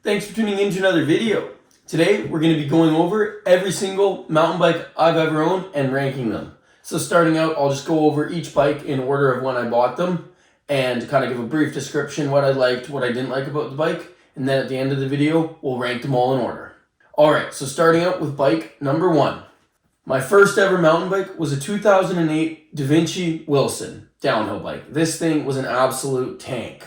Thanks for tuning in to another video. Today we're going to be going over every single mountain bike I've ever owned and ranking them. So starting out, I'll just go over each bike in order of when I bought them and kind of give a brief description, what I liked, what I didn't like about the bike, and then at the end of the video, we'll rank them all in order. Alright, so starting out with bike number 1. My first ever mountain bike was a 2008 Devinci Wilson downhill bike. This thing was an absolute tank.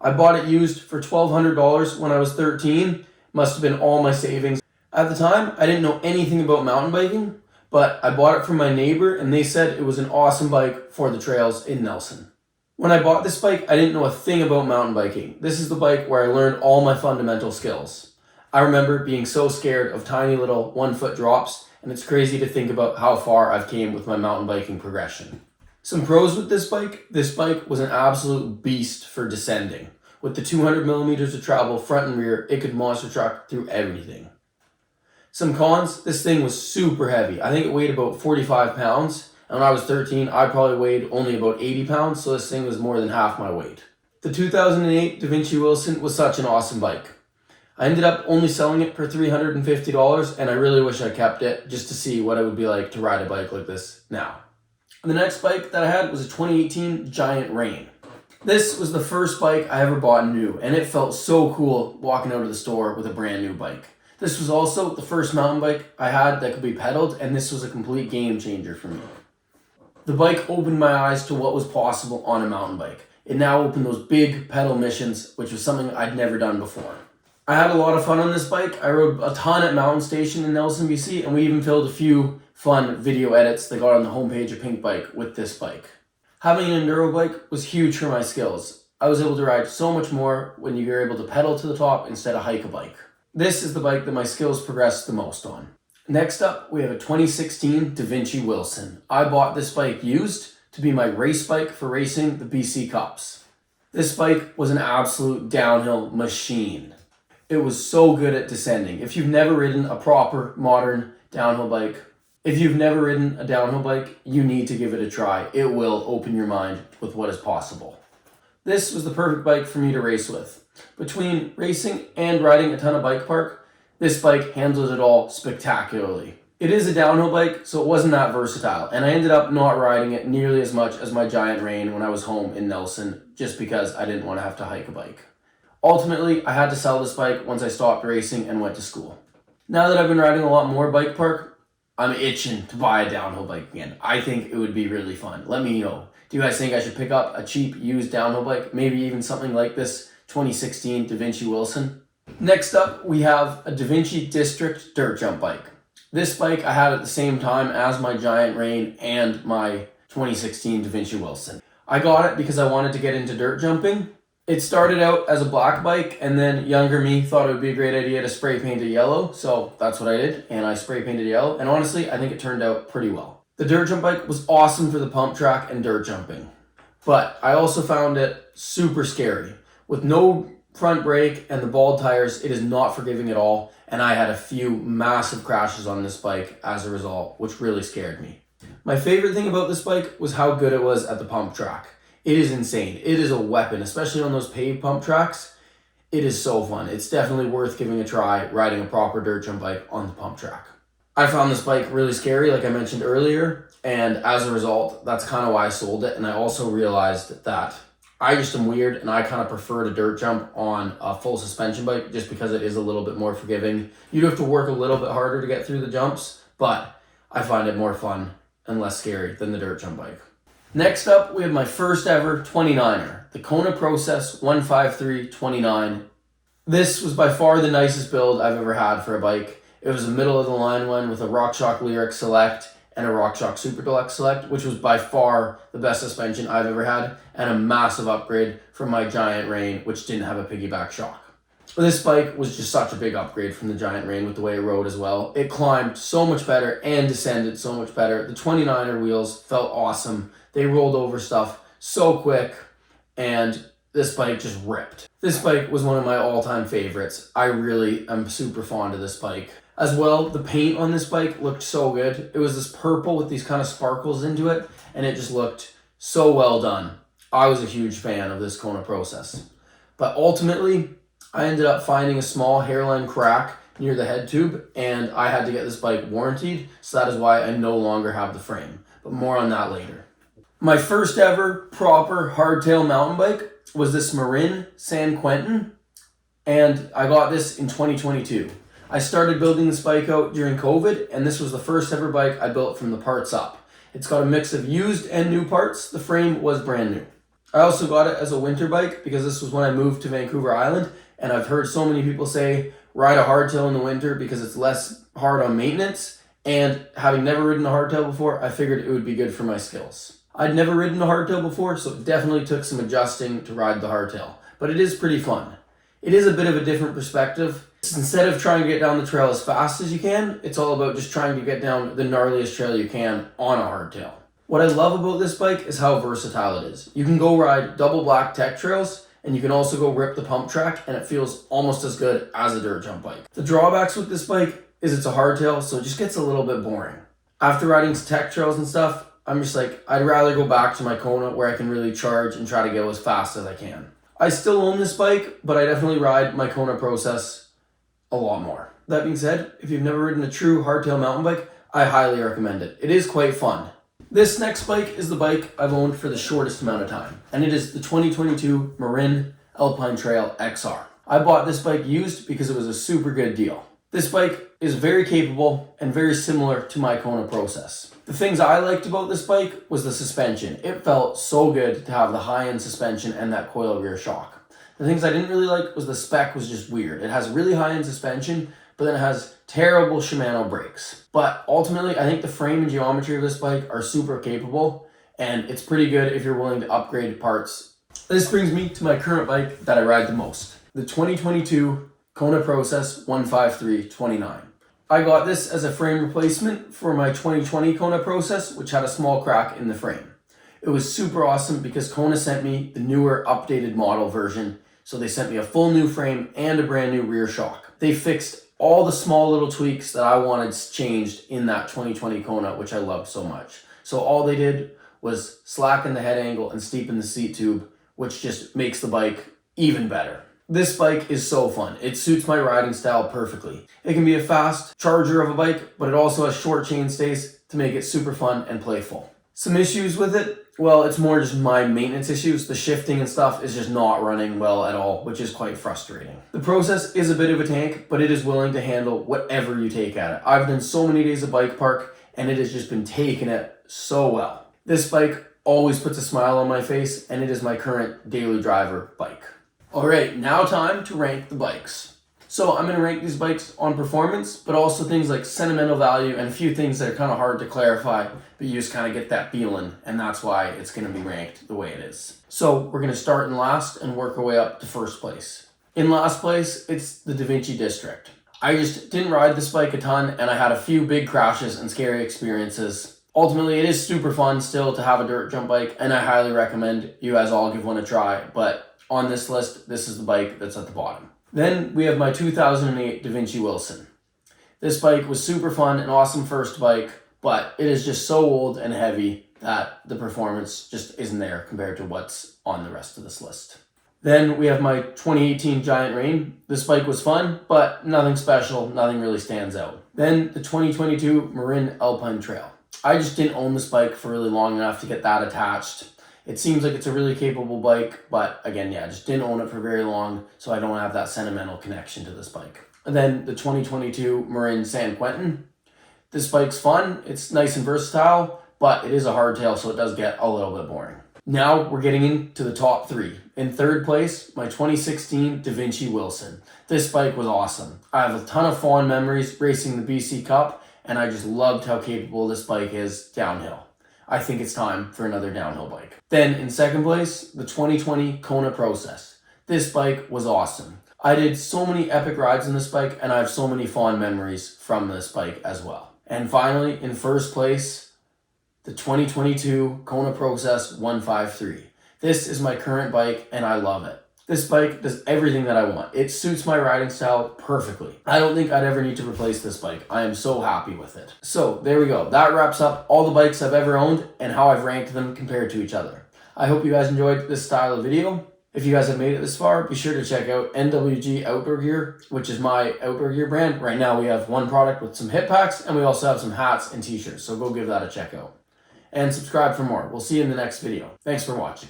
I bought it used for $1,200 when I was 13. Must have been all my savings. At the time, I didn't know anything about mountain biking, but I bought it from my neighbor and they said it was an awesome bike for the trails in Nelson. When I bought this bike, I didn't know a thing about mountain biking. This is the bike where I learned all my fundamental skills. I remember being so scared of tiny little 1-foot drops, and it's crazy to think about how far I've came with my mountain biking progression. Some pros with this bike was an absolute beast for descending. With the 200 millimeters of travel front and rear, it could monster truck through everything. Some cons, this thing was super heavy. I think it weighed about 45 pounds. And when I was 13, I probably weighed only about 80 pounds, so this thing was more than half my weight. The 2008 Devinci Wilson was such an awesome bike. I ended up only selling it for $350, and I really wish I kept it just to see what it would be like to ride a bike like this now. The next bike that I had was a 2018 Giant Rain. This was the first bike I ever bought new, and it felt so cool walking out of the store with a brand new bike. This was also the first mountain bike I had that could be pedaled, and this was a complete game changer for me. The bike opened my eyes to what was possible on a mountain bike. It now opened those big pedal missions, which was something I'd never done before. I had a lot of fun on this bike. I rode a ton at Mountain Station in Nelson, BC, and we even filmed a few fun video edits that got on the homepage of Pink Bike with this bike. Having an enduro bike was huge for my skills. I was able to ride so much more when you were able to pedal to the top instead of hike a bike. This is the bike that my skills progressed the most on. Next up, we have a 2016 Devinci Wilson. I bought this bike used to be my race bike for racing the BC Cups. This bike was an absolute downhill machine. It was so good at descending. If you've never ridden a proper modern downhill bike, you need to give it a try. It will open your mind with what is possible. This was the perfect bike for me to race with. Between racing and riding a ton of bike park, this bike handles it all spectacularly. It is a downhill bike, so it wasn't that versatile, and I ended up not riding it nearly as much as my Giant Rain when I was home in Nelson, just because I didn't want to have to hike a bike. Ultimately, I had to sell this bike once I stopped racing and went to school. Now that I've been riding a lot more bike park, I'm itching to buy a downhill bike again. I think it would be really fun. Let me know. Do you guys think I should pick up a cheap used downhill bike? Maybe even something like this 2016 Devinci Wilson? Next up, we have a Devinci District dirt jump bike. This bike I had at the same time as my Giant Rain and my 2016 Devinci Wilson. I got it because I wanted to get into dirt jumping. It started out as a black bike, and then younger me thought it would be a great idea to spray paint it yellow, so that's what I did, and I spray painted yellow, and honestly, I think it turned out pretty well. The dirt jump bike was awesome for the pump track and dirt jumping, but I also found it super scary. With no front brake and the bald tires, it is not forgiving at all, and I had a few massive crashes on this bike as a result, which really scared me. My favorite thing about this bike was how good it was at the pump track. It is insane. It is a weapon, especially on those paved pump tracks. It is so fun. It's definitely worth giving a try riding a proper dirt jump bike on the pump track. I found this bike really scary, like I mentioned earlier, and as a result, that's kind of why I sold it. And I also realized that I just am weird and I kind of prefer to dirt jump on a full suspension bike just because it is a little bit more forgiving. You do have to work a little bit harder to get through the jumps, but I find it more fun and less scary than the dirt jump bike. Next up, we have my first ever 29er, the Kona Process 153-29. This was by far the nicest build I've ever had for a bike. It was a middle of the line one with a RockShox Lyric Select and a RockShox Super Deluxe Select, which was by far the best suspension I've ever had, and a massive upgrade from my Giant Rain, which didn't have a piggyback shock. This bike was just such a big upgrade from the Giant Rain with the way it rode as well. It climbed so much better and descended so much better. The 29er wheels felt awesome. They rolled over stuff so quick, and this bike just ripped. This bike was one of my all-time favorites. I really am super fond of this bike. As well, the paint on this bike looked so good. It was this purple with these kind of sparkles into it, and it just looked so well done. I was a huge fan of this Kona Process. But ultimately, I ended up finding a small hairline crack near the head tube, and I had to get this bike warrantied, so that is why I no longer have the frame. But more on that later. My first ever proper hardtail mountain bike was this Marin San Quentin, and I got this in 2022. I started building this bike out during COVID, and this was the first ever bike I built from the parts up. It's got a mix of used and new parts. The frame was brand new. I also got it as a winter bike because this was when I moved to Vancouver Island, and I've heard so many people say ride a hardtail in the winter because it's less hard on maintenance, and having never ridden a hardtail before, I figured it would be good for my skills. I'd never ridden a hardtail before, so it definitely took some adjusting to ride the hardtail, but it is pretty fun. It is a bit of a different perspective. Instead of trying to get down the trail as fast as you can, it's all about just trying to get down the gnarliest trail you can on a hardtail. What I love about this bike is how versatile it is. You can go ride double black tech trails, and you can also go rip the pump track, and it feels almost as good as a dirt jump bike. The drawbacks with this bike is it's a hardtail, so it just gets a little bit boring. After riding tech trails and stuff, I'm just like, I'd rather go back to my Kona where I can really charge and try to go as fast as I can. I still own this bike, but I definitely ride my Kona Process a lot more. That being said, if you've never ridden a true hardtail mountain bike, I highly recommend it. It is quite fun. This next bike is the bike I've owned for the shortest amount of time, and it is the 2022 Marin Alpine Trail XR. I bought this bike used because it was a super good deal. This bike is very capable and very similar to my Kona Process. The things I liked about this bike was the suspension. It felt so good to have the high-end suspension and that coil rear shock. The things I didn't really like was the spec was just weird. It has really high-end suspension, but then it has terrible Shimano brakes. But ultimately, I think the frame and geometry of this bike are super capable, and it's pretty good if you're willing to upgrade parts. This brings me to my current bike that I ride the most, the 2022 Kona Process 153-29. I got this as a frame replacement for my 2020 Kona Process, which had a small crack in the frame. It was super awesome because Kona sent me the newer, updated model version, so they sent me a full new frame and a brand new rear shock. They fixed all the small little tweaks that I wanted changed in that 2020 Kona, which I loved so much. So all they did was slacken the head angle and steepen the seat tube, which just makes the bike even better. This bike is so fun. It suits my riding style perfectly. It can be a fast charger of a bike, but it also has short chain stays to make it super fun and playful. Some issues with it, well, it's more just my maintenance issues. The shifting and stuff is just not running well at all, which is quite frustrating. The Process is a bit of a tank, but it is willing to handle whatever you take at it. I've done so many days of bike park, and it has just been taking it so well. This bike always puts a smile on my face, and it is my current daily driver bike. All right, now time to rank the bikes. So I'm going to rank these bikes on performance, but also things like sentimental value and a few things that are kind of hard to clarify, but you just kind of get that feeling, and that's why it's going to be ranked the way it is. So we're going to start in last and work our way up to first place. In last place, it's the Devinci District. I just didn't ride this bike a ton, and I had a few big crashes and scary experiences. Ultimately, it is super fun still to have a dirt jump bike, and I highly recommend you guys all give one a try, but on this list, this is the bike that's at the bottom. Then we have my 2008 Devinci Wilson. This bike was super fun, an awesome first bike, but it is just so old and heavy that the performance just isn't there compared to what's on the rest of this list. Then we have my 2018 Giant Rain. This bike was fun, but nothing special, nothing really stands out. Then the 2022 Marin Alpine Trail. I just didn't own this bike for really long enough to get that attached. It seems like it's a really capable bike, but again, yeah, just didn't own it for very long, so I don't have that sentimental connection to this bike. And then the 2022 Marin San Quentin. This bike's fun, it's nice and versatile, but it is a hardtail, so it does get a little bit boring. Now we're getting into the top three. In third place, my 2016 Devinci Wilson. This bike was awesome. I have a ton of fond memories racing the BC Cup, and I just loved how capable this bike is downhill. I think it's time for another downhill bike. Then in second place, the 2020 Kona Process. This bike was awesome. I did so many epic rides in this bike, and I have so many fond memories from this bike as well. And finally, in first place, the 2022 Kona Process 153. This is my current bike, and I love it. This bike does everything that I want. It suits my riding style perfectly. I don't think I'd ever need to replace this bike. I am so happy with it. So there we go. That wraps up all the bikes I've ever owned and how I've ranked them compared to each other. I hope you guys enjoyed this style of video. If you guys have made it this far, be sure to check out NWG Outdoor Gear, which is my outdoor gear brand. Right now we have one product with some hip packs, and we also have some hats and t-shirts, so go give that a check out. And subscribe for more. We'll see you in the next video. Thanks for watching.